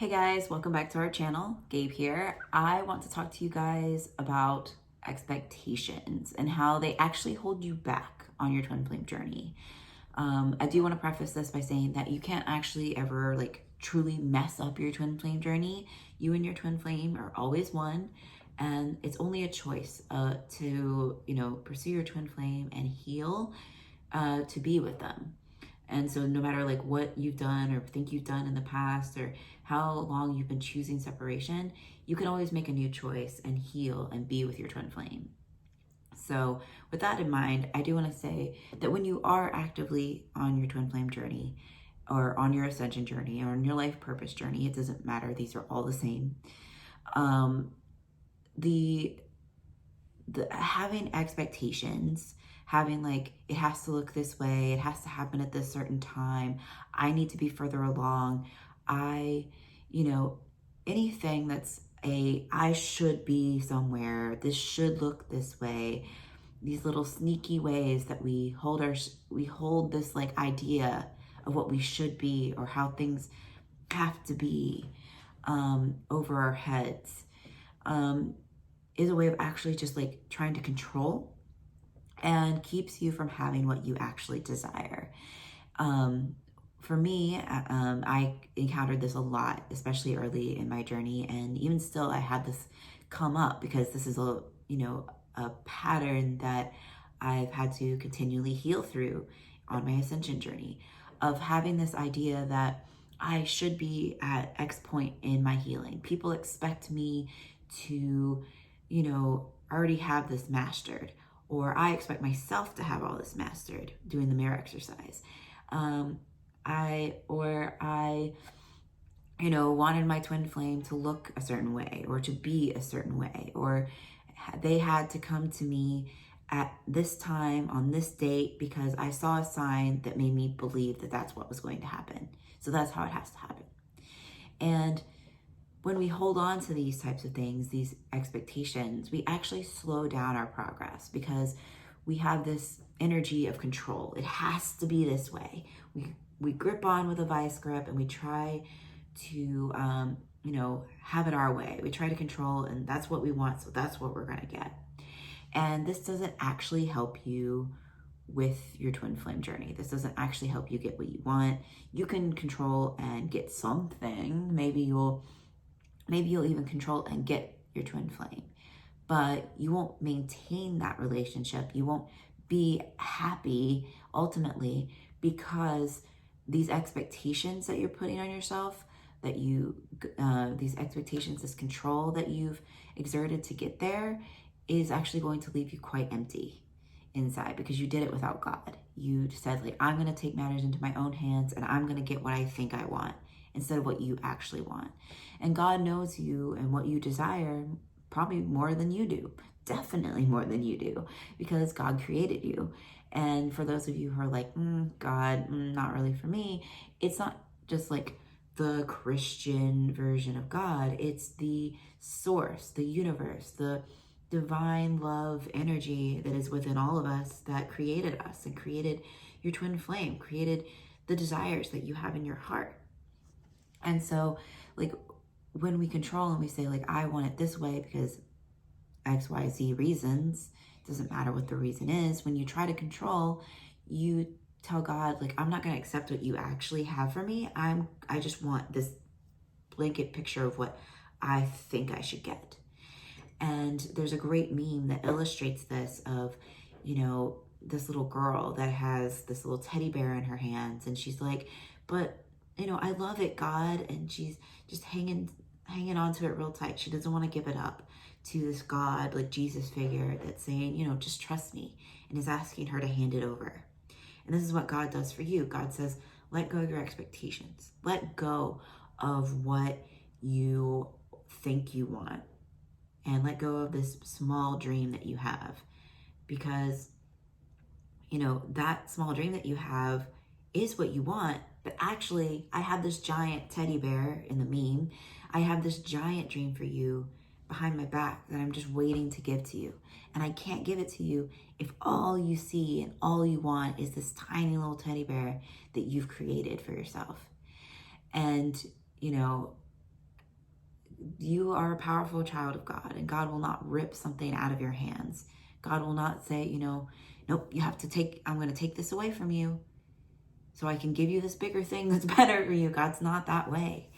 Hey guys, welcome back to our channel. Gabe here. I want to talk to you guys about expectations and how they actually hold you back on your twin flame journey. I do want to preface this by saying that you can't actually ever truly mess up your twin flame journey. You and your twin flame are always one, and it's only a choice to pursue your twin flame and heal, to be with them. And so no matter what you've done or think you've done in the past or how long you've been choosing separation, you can always make a new choice and heal and be with your twin flame. So with that in mind, I do want to say that when you are actively on your twin flame journey or on your ascension journey or on your life purpose journey, it doesn't matter. These are all the same. The having expectations, having it has to look this way, it has to happen at this certain time, I need to be further along, anything that's I should be somewhere, this should look this way, these little sneaky ways that we hold this idea of what we should be or how things have to be, over our heads, is a way of actually just trying to control and keeps you from having what you actually desire. For me, I encountered this a lot, especially early in my journey, and even still I had this come up because this is a pattern that I've had to continually heal through on my ascension journey, of having this idea that I should be at X point in my healing. People expect me to already have this mastered, or I expect myself to have all this mastered doing the mirror exercise. I wanted my twin flame to look a certain way or to be a certain way, or they had to come to me at this time on this date because I saw a sign that made me believe that that's what was going to happen. So that's how it has to happen. And when we hold on to these types of things, these expectations, we actually slow down our progress because we have this energy of control. It has to be this way. We grip on with a vice grip and we try to, have it our way. We try to control, and that's what we want, so that's what we're going to get. And this doesn't actually help you with your twin flame journey. This doesn't actually help you get what you want. You can control and get something. Maybe you'll even control and get your twin flame, but you won't maintain that relationship. You won't be happy ultimately because these expectations that you're putting on yourself, these expectations, this control that you've exerted to get there, is actually going to leave you quite empty inside because you did it without God. You said, I'm going to take matters into my own hands and I'm going to get what I think I want instead of what you actually want. And God knows you and what you desire probably more than you do, definitely more than you do, because God created you. And for those of you who are God, not really for me, it's not just the Christian version of God. It's the source, the universe, the divine love energy that is within all of us that created us and created your twin flame, created the desires that you have in your heart. And so when we control and we say I want it this way because XYZ reasons, doesn't matter what the reason is, when you try to control, you tell God, I'm not going to accept what you actually have for me. I just want this blanket picture of what I think I should get. And there's a great meme that illustrates this of, this little girl that has this little teddy bear in her hands. And she's but, I love it, God. And she's just hanging on to it real tight. She doesn't want to give it up to this God, Jesus figure that's saying, just trust me, and is asking her to hand it over. And this is what God does for you. God says, let go of your expectations. Let go of what you think you want. And let go of this small dream that you have. Because, that small dream that you have is what you want. But actually, I have this giant teddy bear in the meme. I have this giant dream for you behind my back that I'm just waiting to give to you. And I can't give it to you if all you see and all you want is this tiny little teddy bear that you've created for yourself. And, you are a powerful child of God, and God will not rip something out of your hands. God will not say, nope, you have to I'm going to take this away from you so I can give you this bigger thing that's better for you. God's not that way.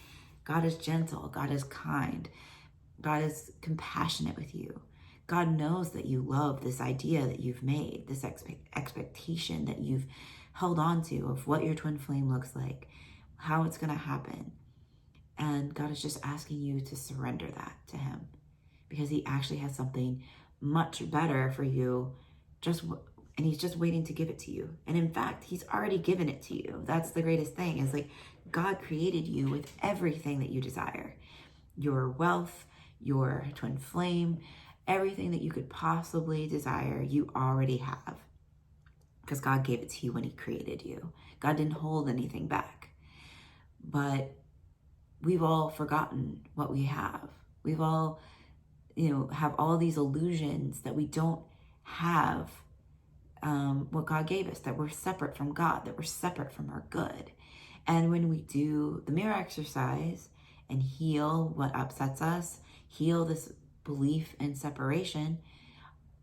God is gentle. God is kind. God is compassionate with you. God knows that you love this idea that you've made, this expectation that you've held on to of what your twin flame looks like, how it's going to happen. And God is just asking you to surrender that to him, because he actually has something much better for you, and he's just waiting to give it to you. And in fact, he's already given it to you. That's the greatest thing, is like God created you with everything that you desire. Your wealth, your twin flame, everything that you could possibly desire, you already have, because God gave it to you when he created you. God didn't hold anything back. But we've all forgotten what we have. We've all, have all these illusions that we don't have what God gave us, that we're separate from God, that we're separate from our good. And when we do the mirror exercise and heal what upsets us, heal this belief in separation,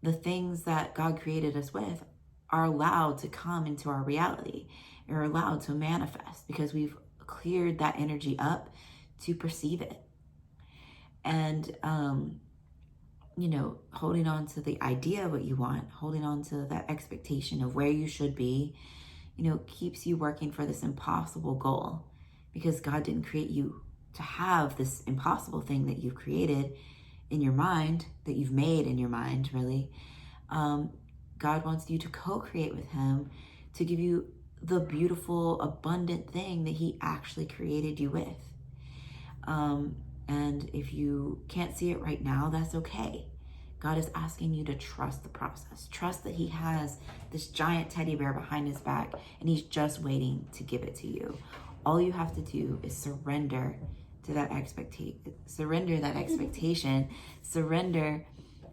the things that God created us with are allowed to come into our reality, are allowed to manifest, because we've cleared that energy up to perceive it. And, holding on to the idea of what you want, holding on to that expectation of where you should be, keeps you working for this impossible goal, because God didn't create you to have this impossible thing that you've created in your mind, that you've made in your mind, really. God wants you to co-create with him to give you the beautiful, abundant thing that he actually created you with. And if you can't see it right now, that's okay. God is asking you to trust the process. Trust that he has this giant teddy bear behind his back, and he's just waiting to give it to you. All you have to do is surrender to that expectation. Surrender that expectation. Surrender.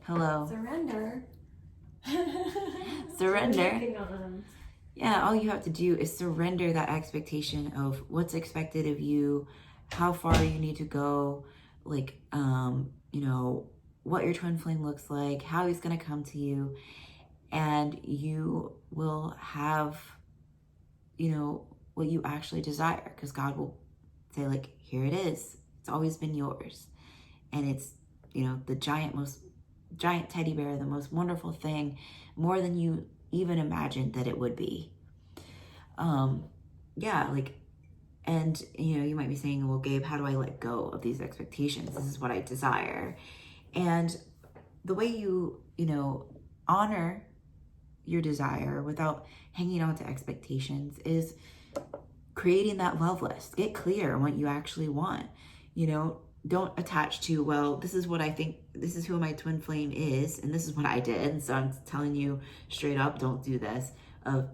Hello. Surrender. Surrender. Yeah, all you have to do is surrender that expectation of what's expected of you, how far you need to go, like, what your twin flame looks like, how he's going to come to you, and you will have, what you actually desire, because God will say, like, here it is. It's always been yours. And it's, the giant teddy bear, the most wonderful thing, more than you even imagined that it would be. And, you might be saying, well, Gabe, how do I let go of these expectations? This is what I desire. And the way you, honor your desire without hanging on to expectations is creating that love list. Get clear on what you actually want. Don't attach to, well, this is what I think, this is who my twin flame is, and this is what I did. And so I'm telling you straight up, don't do this. Of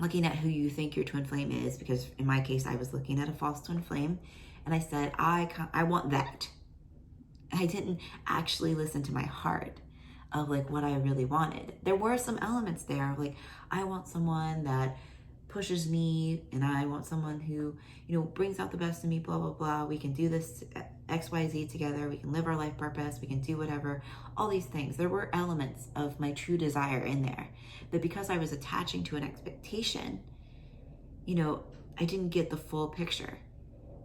looking at who you think your twin flame is, because in my case, I was looking at a false twin flame, and I said, I want that. I didn't actually listen to my heart of like what I really wanted. There were some elements there of like, I want someone that pushes me, and I want someone who, brings out the best in me, blah, blah, blah. We can do this XYZ together. We can live our life purpose. We can do whatever, all these things. There were elements of my true desire in there. But because I was attaching to an expectation, I didn't get the full picture.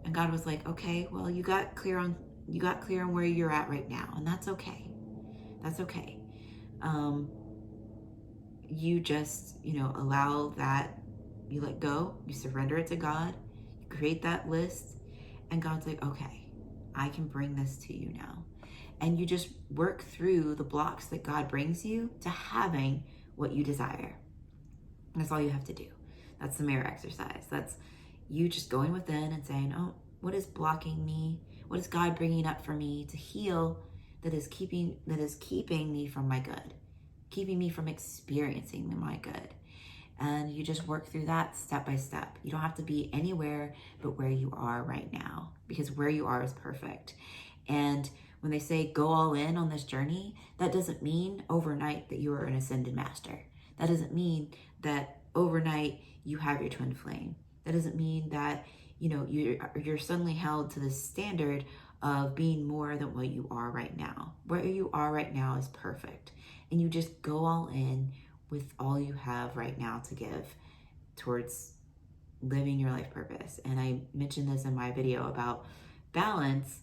And God was like, okay, well, you got clear on where you're at right now. And that's okay. That's okay. You just, allow that, you let go, you surrender it to God, you create that list, and God's like, okay, I can bring this to you now. And you just work through the blocks that God brings you to having what you desire. And that's all you have to do. That's the mirror exercise. That's you just going within and saying, oh, what is blocking me? What is God bringing up for me to heal that is keeping me from my good, keeping me from experiencing my good? And you just work through that step by step. You don't have to be anywhere but where you are right now, because where you are is perfect. And when they say go all in on this journey, that doesn't mean overnight that you are an ascended master. That doesn't mean that overnight you have your twin flame. That doesn't mean that, you're suddenly held to the standard of being more than what you are right now. Where you are right now is perfect. And you just go all in with all you have right now to give towards living your life purpose. And I mentioned this in my video about balance,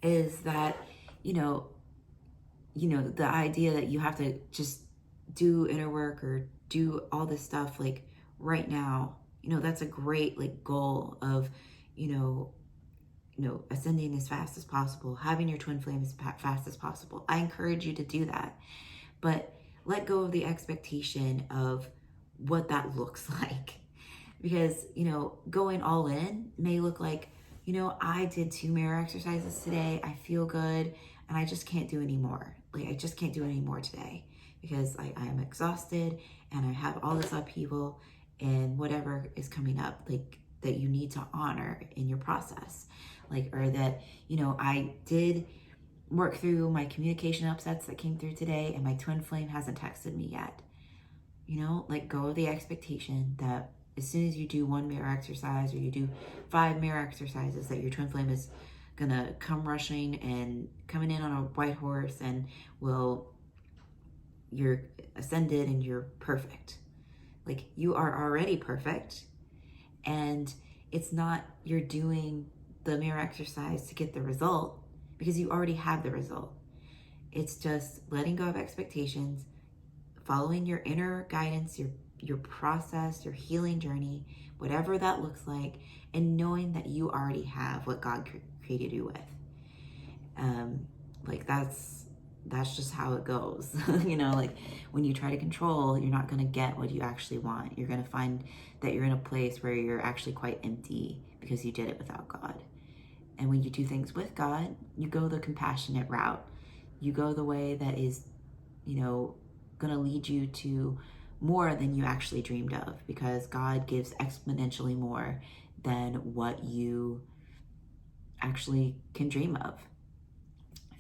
is that, the idea that you have to just do inner work or do all this stuff like right now, that's a great like goal of, ascending as fast as possible, having your twin flame as fast as possible. I encourage you to do that, but let go of the expectation of what that looks like. Because, going all in may look like, I did 2 mirror exercises today. I feel good and I just can't do any more. Like, I just can't do any more today because I am exhausted and I have all this upheaval and whatever is coming up, like that you need to honor in your process. Like, or that, I did work through my communication upsets that came through today and my twin flame hasn't texted me yet. Let go of the expectation that as soon as you do 1 mirror exercise or you do 5 mirror exercises that your twin flame is gonna come rushing and coming in on a white horse and you're ascended and you're perfect. Like, you are already perfect, and it's not you're doing the mirror exercise to get the result, because you already have the result. It's just letting go of expectations, following your inner guidance, your process, your healing journey, whatever that looks like, and knowing that you already have what God created you with. Like, that's just how it goes. Like, when you try to control, you're not going to get what you actually want. You're going to find that you're in a place where you're actually quite empty because you did it without God. And when you do things with God, you go the compassionate route. You go the way that is, going to lead you to more than you actually dreamed of, because God gives exponentially more than what you actually can dream of.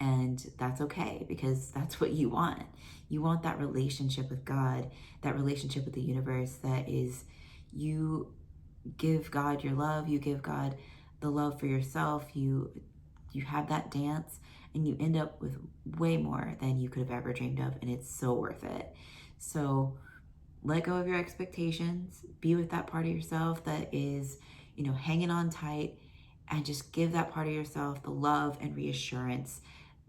And that's okay, because that's what you want. You want that relationship with God, that relationship with the universe that is, you give God your love, you give God the love for yourself, you have that dance, and you end up with way more than you could have ever dreamed of, and it's so worth it. So let go of your expectations, be with that part of yourself that is, hanging on tight, and just give that part of yourself the love and reassurance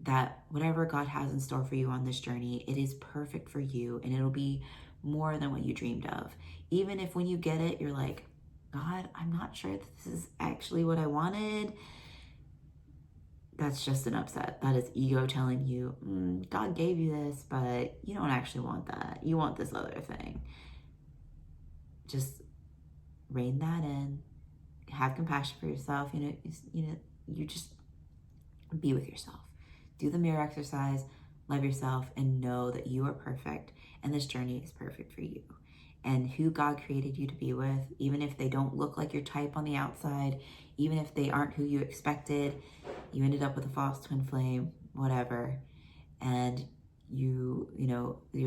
that whatever God has in store for you on this journey, it is perfect for you, and it'll be more than what you dreamed of. Even if when you get it, you're like, God, I'm not sure if this is actually what I wanted. That's just an upset. That is ego telling you, God gave you this, but you don't actually want that. You want this other thing. Just rein that in. Have compassion for yourself. You just be with yourself. Do the mirror exercise, love yourself, and know that you are perfect, and this journey is perfect for you. And who God created you to be with, even if they don't look like your type on the outside, even if they aren't who you expected, you ended up with a false twin flame, whatever, and your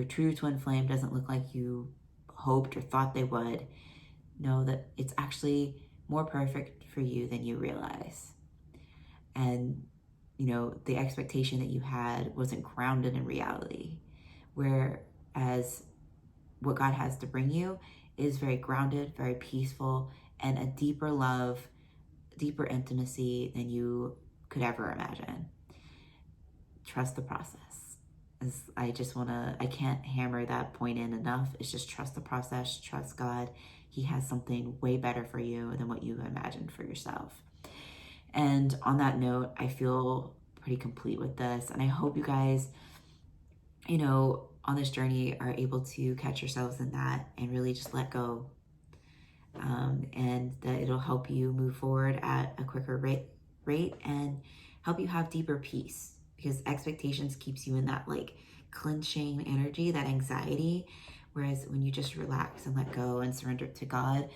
true twin flame doesn't look like you hoped or thought they would, know that it's actually more perfect for you than you realize. And the expectation that you had wasn't grounded in reality, whereas what God has to bring you is very grounded, very peaceful, and a deeper love, deeper intimacy than you could ever imagine. Trust the process. I can't hammer that point in enough. It's just trust the process, trust God. He has something way better for you than what you imagined for yourself. And on that note, I feel pretty complete with this. And I hope you guys, on this journey are able to catch yourselves in that and really just let go. And that it'll help you move forward at a quicker rate and help you have deeper peace, because expectations keeps you in that like clenching energy, that anxiety. Whereas when you just relax and let go and surrender to God,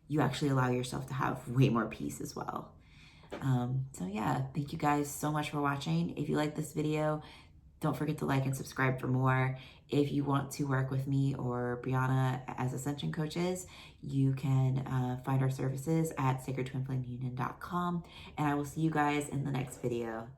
you actually allow yourself to have way more peace as well. So yeah, thank you guys so much for watching. If you like this video, Don't forget to like and subscribe for more. If you want to work with me or Brianna as Ascension coaches, you can find our services at sacredtwinflameunion.com. And I will see you guys in the next video.